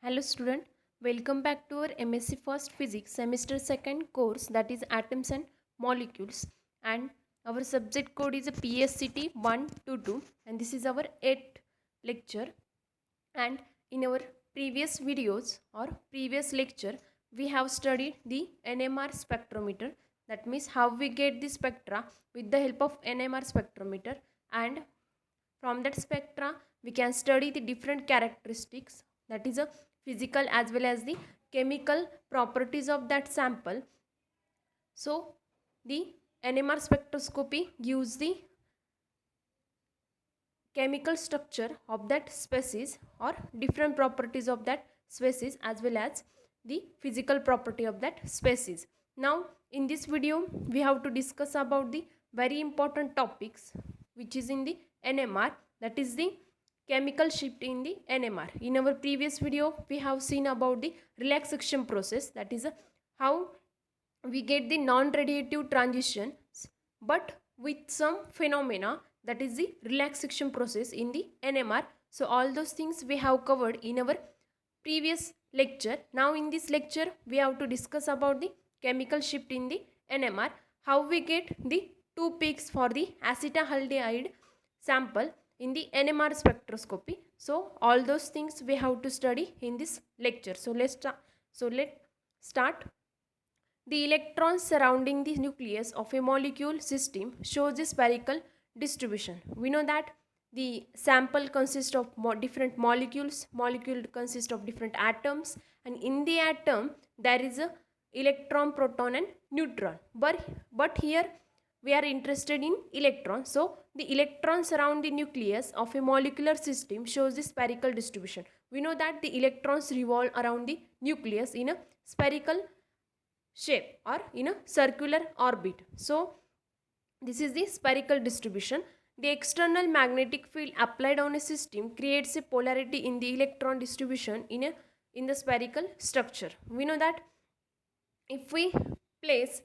Hello student, welcome back to our MSc First Physics semester 2nd course, that is Atoms and Molecules, and our subject code is a PSCT 122 and this is our 8th lecture. And in our previous videos or previous lecture we have studied the NMR spectrometer, that means how we get the spectra with the help of NMR spectrometer, and from that spectra we can study the different characteristics, that is a physical as well as the chemical properties of that sample. So the NMR spectroscopy gives the chemical structure of that species or different properties of that species as well as the physical property of that species. Now in this video we have to discuss about the very important topics which is in the NMR, that is the chemical shift in the NMR. In our previous video we have seen about the relaxation process, that is how we get the non-radiative transitions but with some phenomena, that is the relaxation process in the NMR. So all those things we have covered in our previous lecture. Now in this lecture we have to discuss about the chemical shift in the NMR, how we get the two peaks for the acetaldehyde sample in the NMR spectroscopy. So all those things we have to study in this lecture. So let's start. The electrons surrounding the nucleus of a molecule system shows a spherical distribution. We know that the sample consists of different molecules. Molecule consists of different atoms, and in the atom there is a electron, proton, and neutron. But here we are interested in electrons. So the electrons around the nucleus of a molecular system shows the spherical distribution. We know that the electrons revolve around the nucleus in a spherical shape or in a circular orbit. So this is the spherical distribution. The external magnetic field applied on a system creates a polarity in the electron distribution in the spherical structure. We know that if we place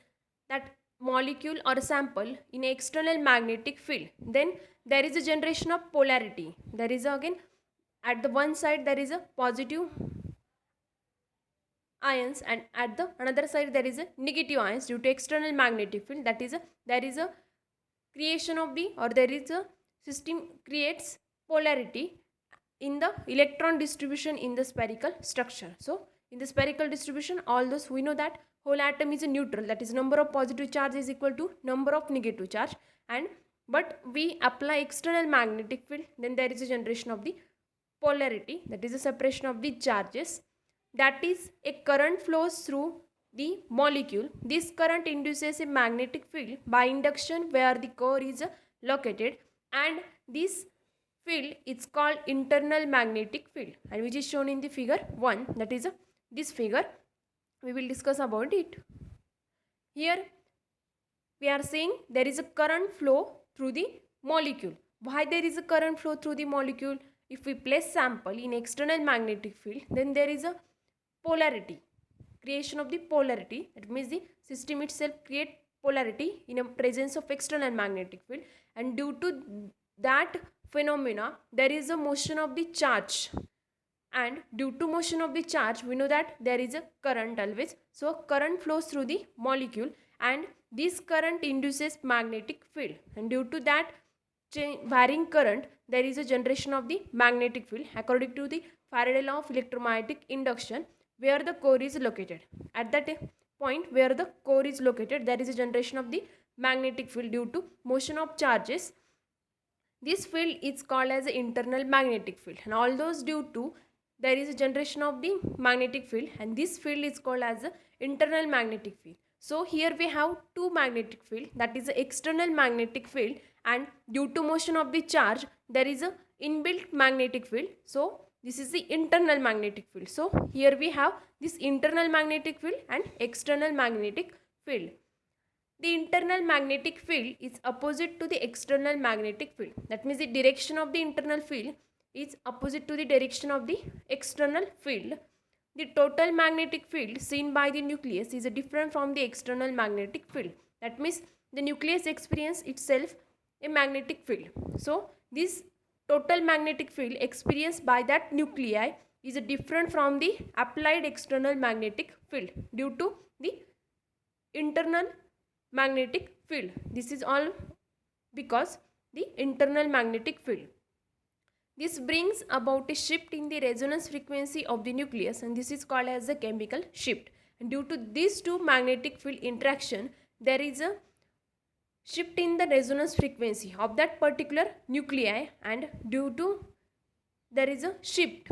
that molecule or a sample in an external magnetic field, then there is a generation of polarity. There is again at the one side there is a positive ions, and at the another side there is a negative ions due to external magnetic field. That is there is a creation of the, or there is a system creates polarity in the electron distribution in the spherical structure. So in the spherical distribution, all those we know that whole atom is a neutral, that is number of positive charge is equal to number of negative charge, and but we apply external magnetic field, then there is a generation of the polarity, that is a separation of the charges. That is a current flows through the molecule. This current induces a magnetic field by induction where the core is located, and this field is called internal magnetic field, and which is shown in the figure 1, that is this figure. We will discuss about it. Here we are saying there is a current flow through the molecule. Why there is a current flow through the molecule? If we place sample in external magnetic field, then there is a polarity, creation of the polarity. That means the system itself create polarity in a presence of external magnetic field, and due to that phenomena there is a motion of the charge, and due to motion of the charge we know that there is a current always. So current flows through the molecule, and this current induces magnetic field, and due to that varying current there is a generation of the magnetic field according to the Faraday law of electromagnetic induction, where the core is located. At that point where the core is located, there is a generation of the magnetic field due to motion of charges. This field is called as the internal magnetic field, and all those due to there is a generation of the magnetic field, and this field is called as the internal magnetic field. So here we have two magnetic field, that is the external magnetic field, and due to motion of the charge there is a inbuilt magnetic field. So this is the internal magnetic field. So here we have this internal magnetic field and external magnetic field. The internal magnetic field is opposite to the external magnetic field. That means the direction of the internal field is opposite to the direction of the external field. The total magnetic field seen by the nucleus is different from the external magnetic field. That means the nucleus experiences itself a magnetic field. So this total magnetic field experienced by that nuclei is different from the applied external magnetic field due to the internal magnetic field. This is all because the internal magnetic field. This brings about a shift in the resonance frequency of the nucleus, and this is called as a chemical shift. And due to these two magnetic field interaction, there is a shift in the resonance frequency of that particular nuclei, and due to there is a shift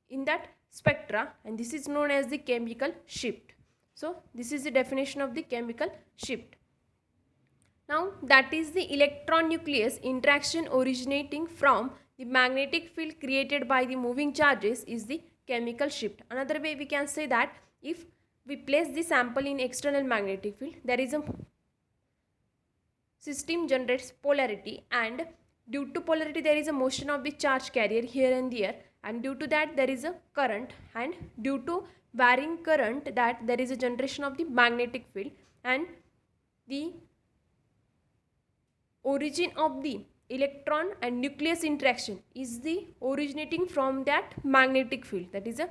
in that spectra, and this is known as the chemical shift. So this is the definition of the chemical shift. Now that is the electron nucleus interaction originating from the magnetic field created by the moving charges is the chemical shift. Another way we can say that if we place the sample in external magnetic field, there is a system generates polarity, and due to polarity there is a motion of the charge carrier here and there, and due to that there is a current, and due to varying current that there is a generation of the magnetic field, and the origin of the electron and nucleus interaction is the originating from that magnetic field, that is a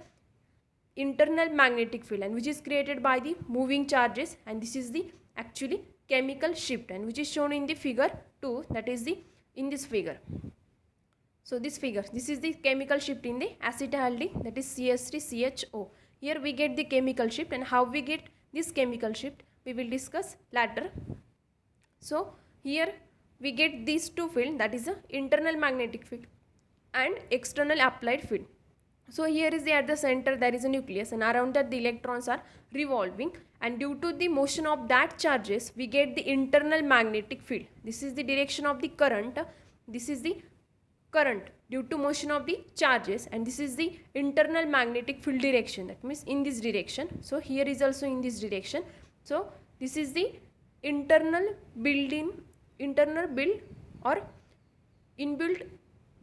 internal magnetic field, and which is created by the moving charges, and this is the actually chemical shift, and which is shown in the figure 2, that is the in this figure. So this figure, this is the chemical shift in the acetaldehyde, that is CH3CHO. Here we get the chemical shift, and how we get this chemical shift we will discuss later. So here we get these two fields, that is a internal magnetic field and external applied field. So here is at the center there is a nucleus, and around that the electrons are revolving, and due to the motion of that charges we get the internal magnetic field. This is the direction of the current, this is the current due to motion of the charges, and this is the internal magnetic field direction, that means in this direction. So here is also in this direction. So this is the internal build or inbuilt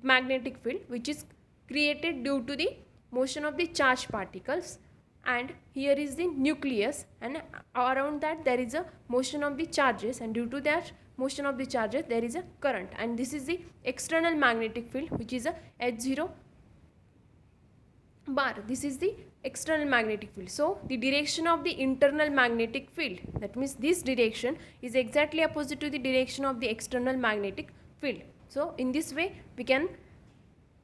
magnetic field which is created due to the motion of the charged particles, and here is the nucleus, and around that there is a motion of the charges, and due to that motion of the charges there is a current, and this is the external magnetic field which is a H0 bar. This is the external magnetic field. So the direction of the internal magnetic field, that means this direction is exactly opposite to the direction of the external magnetic field. So in this way we can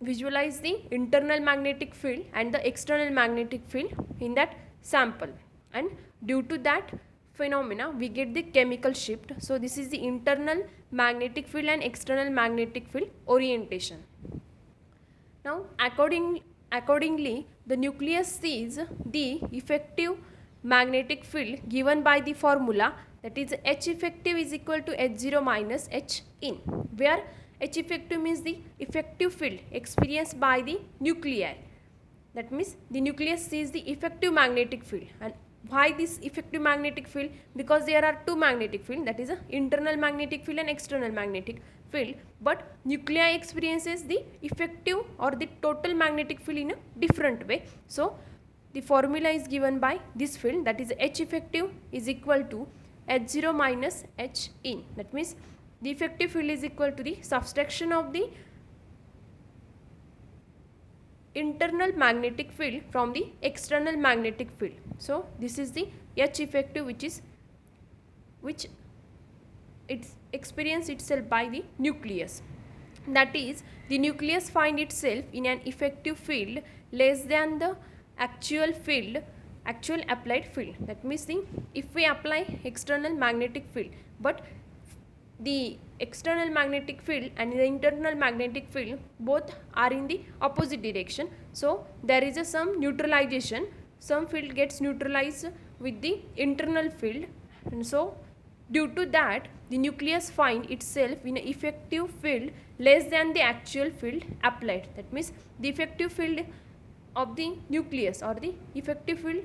visualize the internal magnetic field and the external magnetic field in that sample, and due to that phenomena we get the chemical shift. So this is the internal magnetic field and external magnetic field orientation. Now accordingly the nucleus sees the effective magnetic field given by the formula, that is H effective is equal to H0 minus H in, where H effective means the effective field experienced by the nuclei. That means the nucleus sees the effective magnetic field. And why this effective magnetic field? Because there are two magnetic fields, that is a internal magnetic field and external magnetic field, but nuclei experiences the effective or the total magnetic field in a different way. So the formula is given by this field, that is H effective is equal to H0 minus H in. That means the effective field is equal to the subtraction of the internal magnetic field from the external magnetic field. So this is the H effective which it's experienced itself by the nucleus. That is, the nucleus find itself in an effective field less than the actual applied field. That means if we apply external magnetic field, but the external magnetic field and the internal magnetic field both are in the opposite direction, so there is some neutralization, some field gets neutralized with the internal field, and so due to that the nucleus find itself in an effective field less than the actual field applied. That means the effective field of the nucleus or the effective field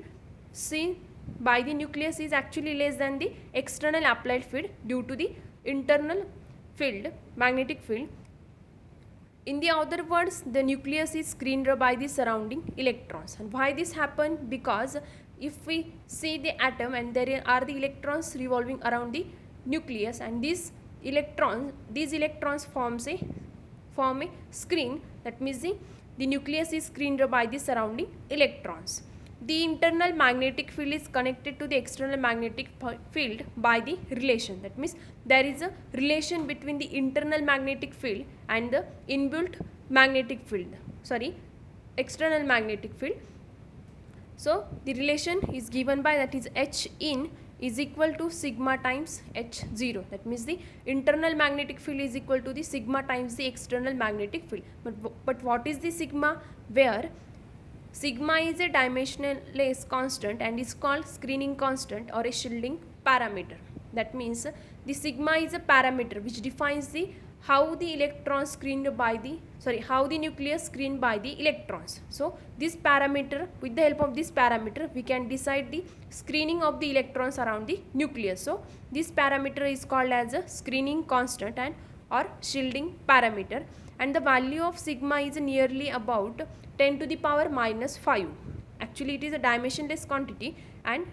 seen by the nucleus is actually less than the external applied field due to the internal field, magnetic field. In the other words, the nucleus is screened by the surrounding electrons. And why this happened? Because if we see the atom and there are the electrons revolving around the nucleus, and these electrons form a screen. That means the nucleus is screened by the surrounding electrons. The internal magnetic field is connected to the external magnetic field by the relation. That means there is a relation between the internal magnetic field and the inbuilt magnetic field, external magnetic field. So the relation is given by, that is H in is equal to sigma times H0. That means the internal magnetic field is equal to the sigma times the external magnetic field. But what is the sigma? Where sigma is a dimensionless constant and is called screening constant or a shielding parameter. That means the sigma is a parameter which defines the how the electrons screened by the how the nucleus screened by the electrons. So this parameter, with the help of this parameter, we can decide the screening of the electrons around the nucleus. So this parameter is called as a screening constant and or shielding parameter, and the value of sigma is nearly about 10 to the power minus 5. Actually it is a dimensionless quantity and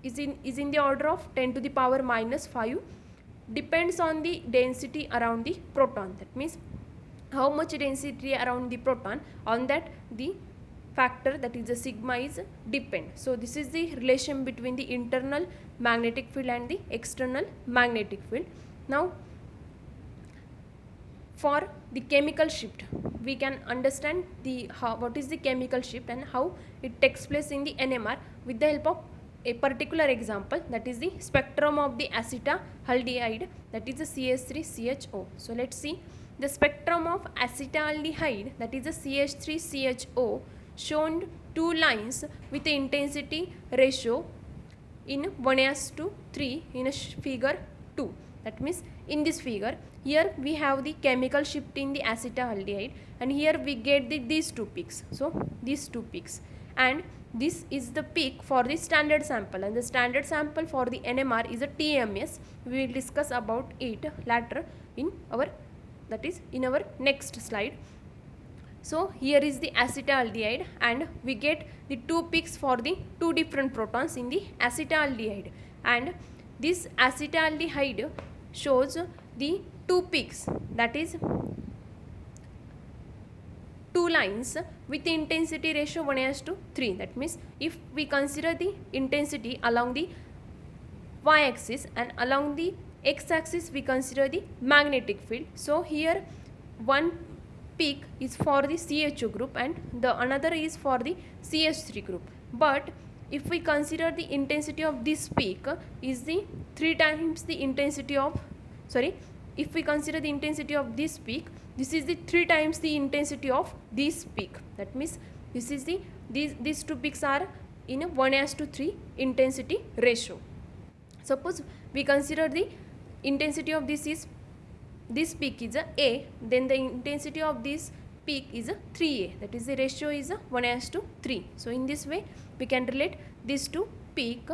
is in the order of 10 to the power minus 5. Depends on the density around the proton. That means how much density around the proton, on that the factor, that is the sigma, is depend. So this is the relation between the internal magnetic field and the external magnetic field. Now for the chemical shift, we can understand the what is the chemical shift and how it takes place in the NMR with the help of a particular example, that is the spectrum of the acetaldehyde, that is the CH3CHO. So let's see the spectrum of acetaldehyde, that is the CH3CHO, shown two lines with the intensity ratio in 1:3 in figure 2. That means in this figure, here we have the chemical shift in the acetaldehyde and here we get these two peaks. So these two peaks, and this is the peak for the standard sample, and the standard sample for the NMR is a TMS. We will discuss about it later in our, that is in our next slide. So here is the acetaldehyde and we get the two peaks for the two different protons in the acetaldehyde, and this acetaldehyde shows the two peaks, that is two lines with the intensity ratio 1:3. That means if we consider the intensity along the y-axis and along the x-axis we consider the magnetic field. So here one peak is for the CHO group and the another is for the CH3 group. But if we consider the intensity of this peak is the 3 times the intensity of, if we consider the intensity of this peak, this is the 3 times the intensity of this peak. That means this is the these two peaks are in a 1:3 intensity ratio. Suppose we consider the intensity of this peak is a, then the intensity of this peak is 3a, that is the ratio is 1:3. So in this way we can relate these two peak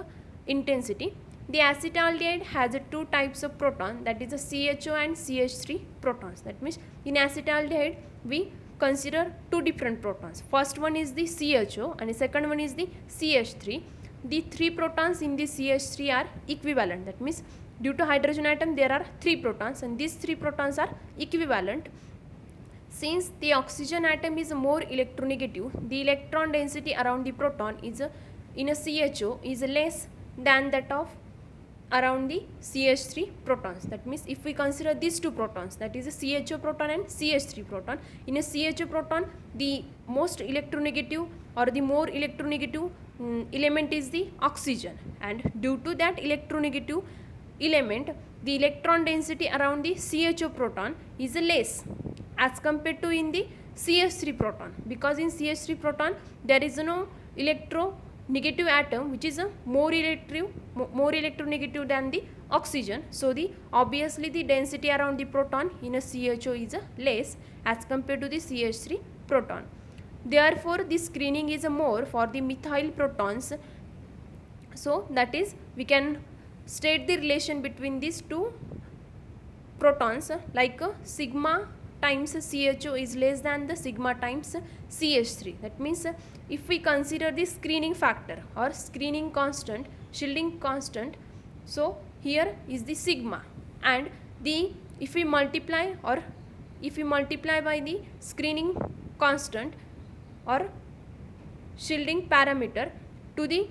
intensity. The acetaldehyde has two types of proton, that is a CHO and CH3 protons. That means in acetaldehyde we consider two different protons. First one is the CHO and the second one is the CH3. The three protons in the CH3 are equivalent. That means due to hydrogen atom there are 3 protons and these 3 protons are equivalent. Since the oxygen atom is more electronegative, the electron density around the proton is in a CHO is less than that of around the CH3 protons. That means if we consider these two protons, that is a CHO proton and CH3 proton, in a CHO proton the most electronegative or the more electronegative element is the oxygen, and due to that electronegative element the electron density around the CHO proton is less as compared to in the CH3 proton, because in CH3 proton there is no electronegative atom which is a more electronegative than the oxygen. So the obviously the density around the proton in a CHO is less as compared to the CH3 proton. Therefore this screening is more for the methyl protons. So that is we can state the relation between these two protons like sigma times CHO is less than the sigma times CH3. That means if we consider the screening factor or screening constant, shielding constant, so here is the sigma, and the if we multiply by the screening constant or shielding parameter to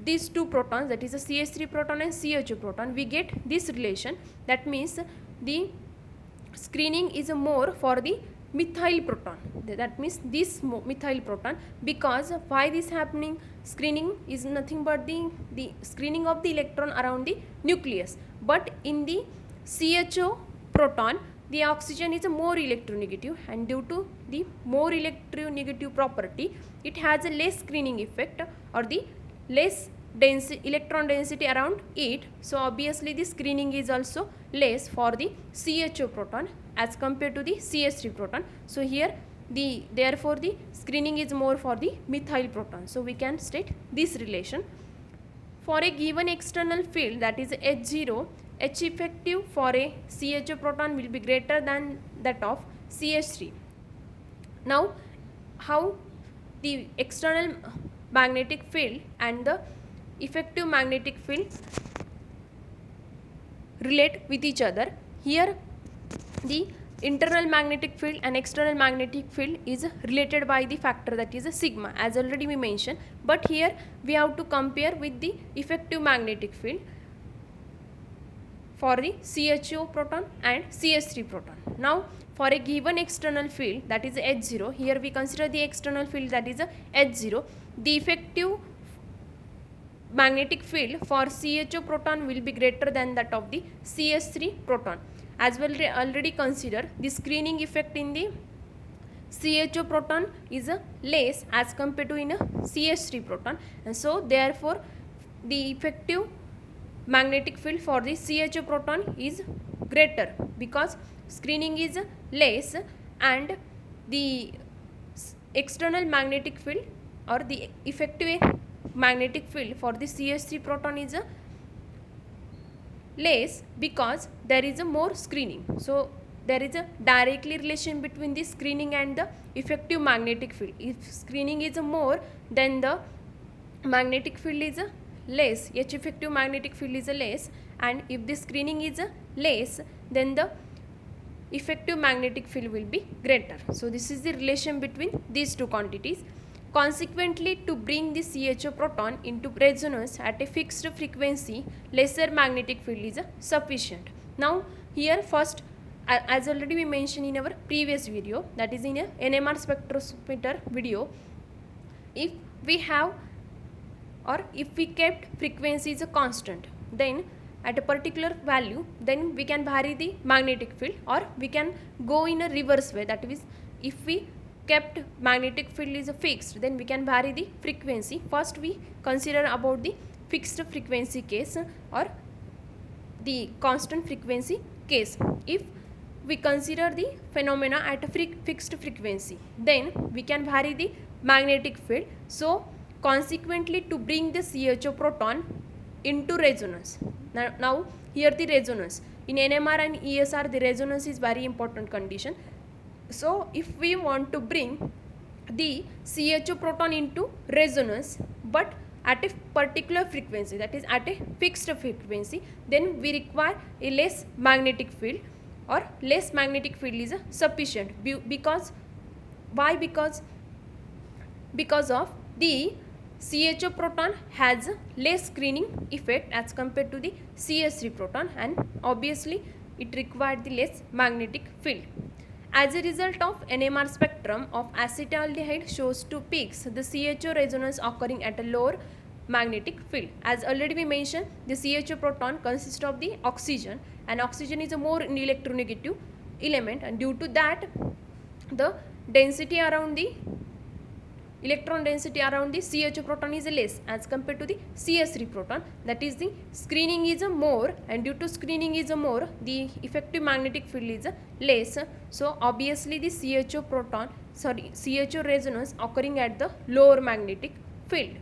these two protons, that is a CH3 proton and CHO proton, we get this relation. That means the screening is more for the methyl proton, that means this methyl proton. Because why this happening? Screening is nothing but the screening of the electron around the nucleus, but in the CHO proton the oxygen is a more electronegative, and due to the more electronegative property it has a less screening effect or the less electron density around it. So obviously the screening is also less for the CHO proton as compared to the CH3 proton. So here therefore the screening is more for the methyl proton. So we can state this relation. For a given external field, that is H0, H effective for a CHO proton will be greater than that of CH3. Now how the external magnetic field and the effective magnetic field relate with each other? Here the internal magnetic field and external magnetic field is related by the factor, that is a sigma, as already we mentioned. But here we have to compare with the effective magnetic field for the CHO proton and CH3 proton. Now for a given external field, that is H0, here we consider the external field, that is a H0, the effective magnetic field for CHO proton will be greater than that of the CH3 proton. As well already consider the screening effect in the CHO proton is less as compared to in a CH3 proton, and so therefore the effective magnetic field for the CHO proton is greater because screening is less, and the external magnetic field or the effective magnetic field for the CH3 proton is less because there is a more screening. So there is a directly relation between the screening and the effective magnetic field. If screening is more, then the magnetic field is less, H effective magnetic field is less, and if the screening is less, then the effective magnetic field will be greater. So this is the relation between these two quantities. Consequently, to bring the CHO proton into resonance at a fixed frequency, lesser magnetic field is sufficient. Now here first, as already we mentioned in our previous video, that is in a NMR spectrometer video, if we have or if we kept frequency is a constant, then at a particular value, then we can vary the magnetic field, or we can go in a reverse way. That is, if we kept magnetic field is fixed, then we can vary the frequency. First we consider about the fixed frequency case or the constant frequency case. If we consider the phenomena at a fixed frequency, then we can vary the magnetic field. So consequently, to bring the CHO proton into resonance, now here the resonance in NMR and ESR, the resonance is very important condition. So if we want to bring the CHO proton into resonance but at a particular frequency, that is at a fixed frequency, then we require a less magnetic field, or less magnetic field is sufficient. Because why? Because of the CHO proton has less screening effect as compared to the CH3 proton, and obviously it required the less magnetic field. As a result of NMR spectrum of acetaldehyde shows two peaks, the CHO resonance occurring at a lower magnetic field. As already we mentioned, the CHO proton consists of the oxygen, and oxygen is a more electronegative element, and due to that the density around the electron density around the CHO proton is less as compared to the CH3 proton. That is, the screening is more, and due to screening is more, the effective magnetic field is less. So obviously the CHO resonance occurring at the lower magnetic field.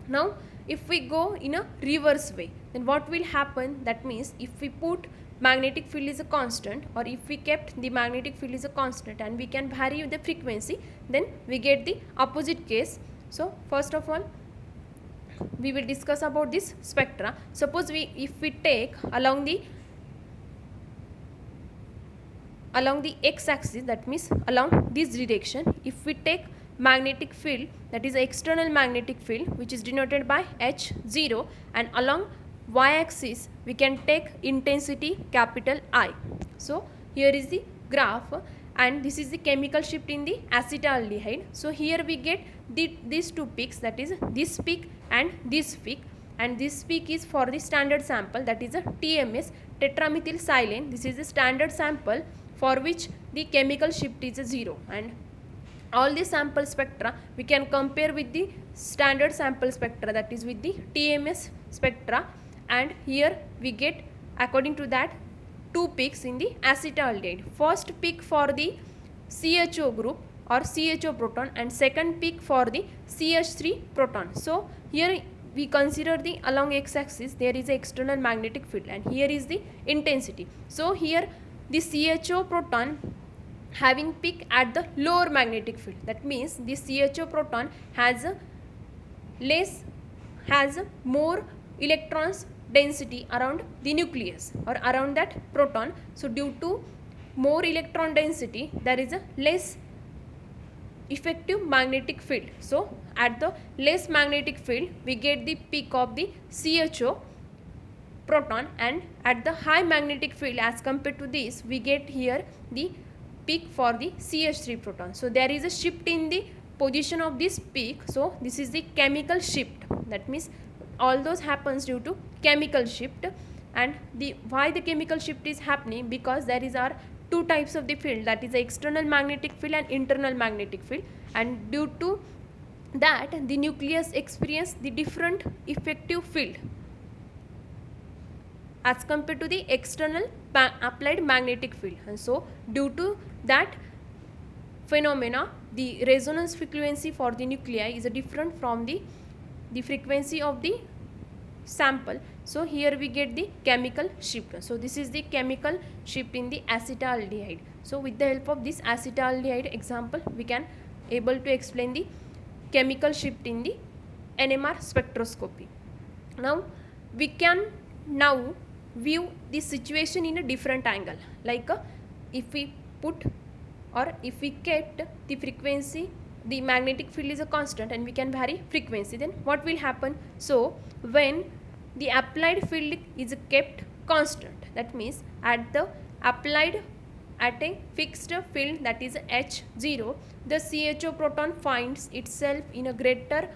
Now if we go in a reverse way, then what will happen? That means if we put magnetic field is a constant, or if we kept the magnetic field is a constant and we can vary the frequency, then we get the opposite case. So first of all, we will discuss about this spectra. Suppose if we take along the along the x-axis, that means along this direction. If we take magnetic field, that is external magnetic field, which is denoted by H0, and along y-axis we can take intensity capital I. So here is the graph, and this is the chemical shift in the acetaldehyde. So here we get these two peaks, that is this peak and this peak, and this peak is for the standard sample, that is a TMS, tetramethylsilane. This is the standard sample for which the chemical shift is a 0, and all the sample spectra we can compare with the standard sample spectra, that is with the TMS spectra, and here we get according to that two peaks in the acetaldehyde. First peak for the CHO group or CHO proton, and second peak for the CH3 proton. So here we consider the along x-axis there is a external magnetic field, and here is the intensity. So here the CHO proton having peak at the lower magnetic field, that means the CHO proton has more electrons density around the nucleus or around that proton. So due to more electron density there is a less effective magnetic field. So at the less magnetic field we get the peak of the CHO proton, and at the high magnetic field as compared to this we get here the peak for the CH3 proton. So there is a shift in the position of this peak. So this is the chemical shift, that means all those happens due to chemical shift. And why the chemical shift is happening, because there is our two types of the field, that is the external magnetic field and internal magnetic field, and due to that the nucleus experience the different effective field as compared to the external applied magnetic field. And so due to that phenomena the resonance frequency for the nuclei is different from the frequency of the sample. So here we get the chemical shift. So this is the chemical shift in the acetaldehyde. So with the help of this acetaldehyde example we can able to explain the chemical shift in the NMR spectroscopy. Now we can now view the situation in a different angle, like if we put or if we kept the frequency, the magnetic field is a constant and we can vary frequency, then what will happen? So when the applied field is kept constant, that means at the applied at a fixed field, that is H0, the CHO proton finds itself in a greater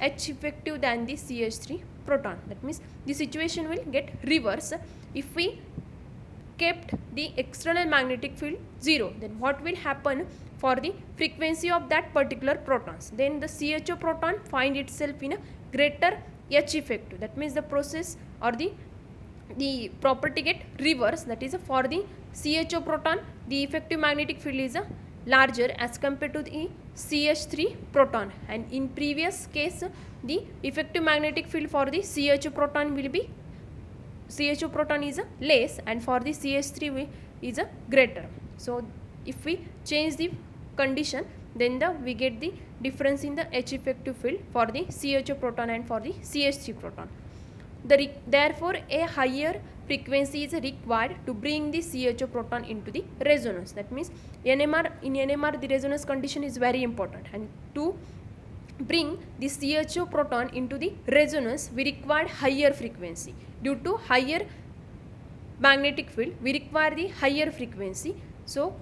H effective than the CH3 proton. That means the situation will get reverse. If we kept the external magnetic field 0, then what will happen for the frequency of that particular protons? Then the CHO proton find itself in a greater H effective. That means the process or the property get reverse. That is for the CHO proton the effective magnetic field is larger as compared to the CH3 proton, and in previous case the effective magnetic field for the CHO proton will be CHO proton is less and for the CH3 is greater. So if we change the condition, then we get the difference in the H effective field for the CHO proton and for the CH3 proton. Therefore a higher frequency is required to bring the CHO proton into the resonance. That means in NMR the resonance condition is very important, and to bring the CHO proton into the resonance we require higher frequency. Due to higher magnetic field we require the higher frequency. So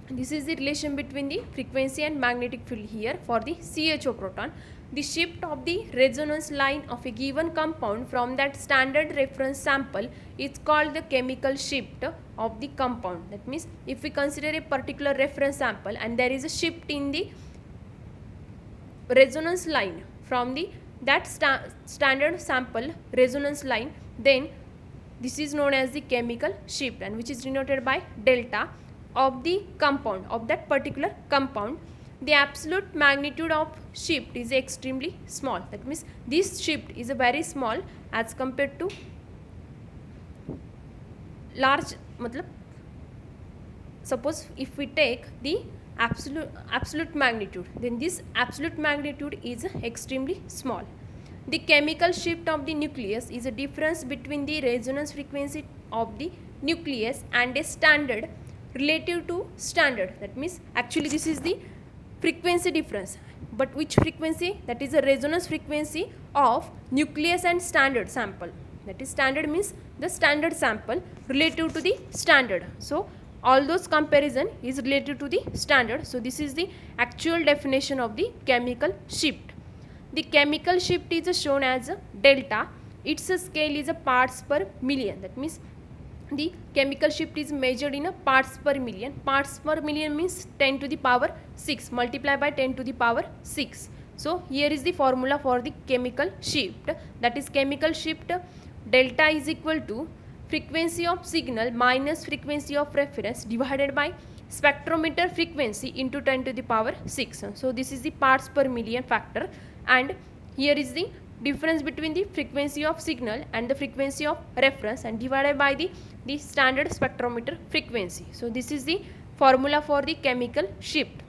this is the relation between the frequency and magnetic field here for the CHO proton. The shift of the resonance line of a given compound from that standard reference sample is called the chemical shift of the compound. That means if we consider a particular reference sample and there is a shift in the resonance line from the standard sample resonance line, then this is known as the chemical shift, and which is denoted by delta of the compound of that particular compound. The absolute magnitude of shift is extremely small. That means this shift is a very small as compared to large. Suppose if we take the absolute magnitude, then this absolute magnitude is extremely small. The chemical shift of the nucleus is a difference between the resonance frequency of the nucleus and a standard relative to standard. That means actually this is the frequency difference, but which frequency? That is the resonance frequency of nucleus and standard sample. That is, standard means the standard sample relative to the standard. So all those comparison is related to the standard. So this is the actual definition of the chemical shift. The chemical shift is shown as delta. Its scale is parts per million. That means the chemical shift is measured in parts per million. Parts per million means 10 to the power 6 multiplied by 10 to the power 6. So here is the formula for the chemical shift. That is, chemical shift delta is equal to frequency of signal minus frequency of reference divided by spectrometer frequency into 10 to the power 6. So this is the parts per million factor, and here is the difference between the frequency of signal and the frequency of reference and divided by the standard spectrometer frequency. So this is the formula for the chemical shift.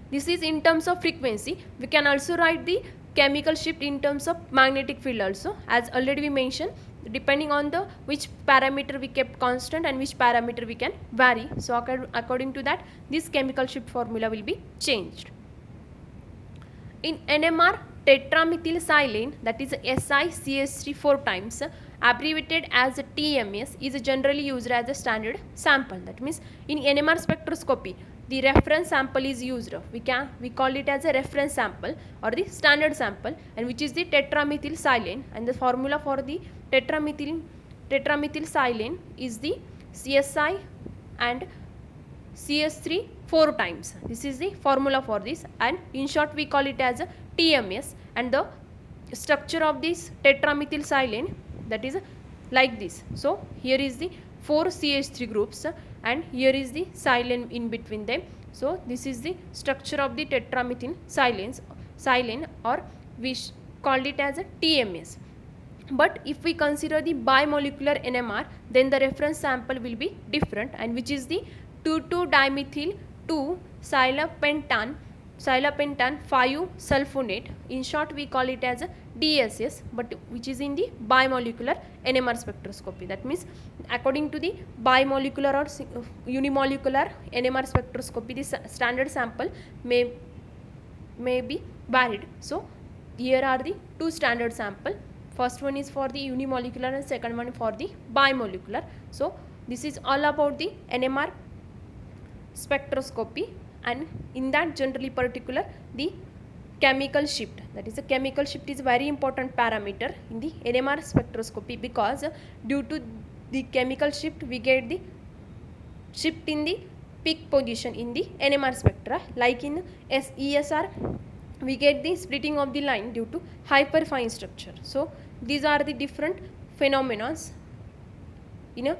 This is in terms of frequency. We can also write the chemical shift in terms of magnetic field also, as already we mentioned, depending on the which parameter we kept constant and which parameter we can vary. So according to that, this chemical shift formula will be changed. In NMR, tetramethylsilane, that is SiCH3 4 times, abbreviated as TMS, is generally used as a standard sample. That means in NMR spectroscopy, the reference sample is used. We call it as a reference sample or the standard sample, and which is the tetramethylsilane, and the formula for the tetramethylsilane is the CSI and CH3 4 times. This is the formula for this, and in short we call it as a TMS. And the structure of this tetramethylsilane, that is like this. So here is the 4 CH3 groups and here is the silane in between them. So this is the structure of the tetramethylsilane, or we called it as a TMS. But if we consider the bimolecular NMR, then the reference sample will be different, and which is the 2,2-dimethyl 2-silopentan 5-sulfonate. In short we call it as a DSS, but which is in the bimolecular NMR spectroscopy. That means according to the bimolecular or unimolecular NMR spectroscopy, the standard sample may be varied. So here are the two standard sample. First one is for the unimolecular and second one for the bimolecular. So this is all about the NMR spectroscopy, and in that generally particular the chemical shift. That is, the chemical shift is very important parameter in the NMR spectroscopy, because due to the chemical shift we get the shift in the peak position in the NMR spectra. Like in ESR we get the splitting of the line due to hyperfine structure. So these are the different phenomena in a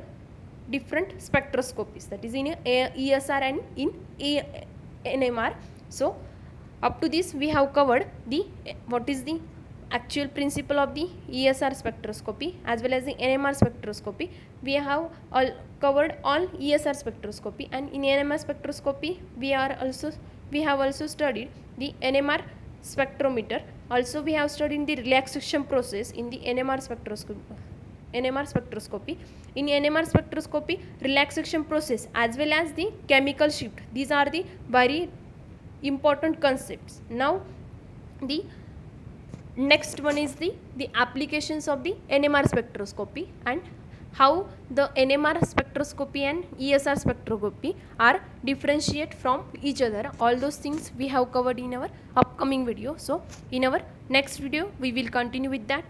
different spectroscopies, that is in ESR and in NMR. So up to this we have covered the what is the actual principle of the ESR spectroscopy as well as the NMR spectroscopy. We have covered all ESR spectroscopy, and in NMR spectroscopy we have also studied the NMR spectrometer. Also we have studied the relaxation process in the NMR spectroscopy. In NMR spectroscopy, relaxation process as well as the chemical shift, these are the very important concepts. Now the next one is the applications of the NMR spectroscopy and how the NMR spectroscopy and ESR spectroscopy are differentiate from each other. All those things we have covered in our upcoming video. So in our next video we will continue with that.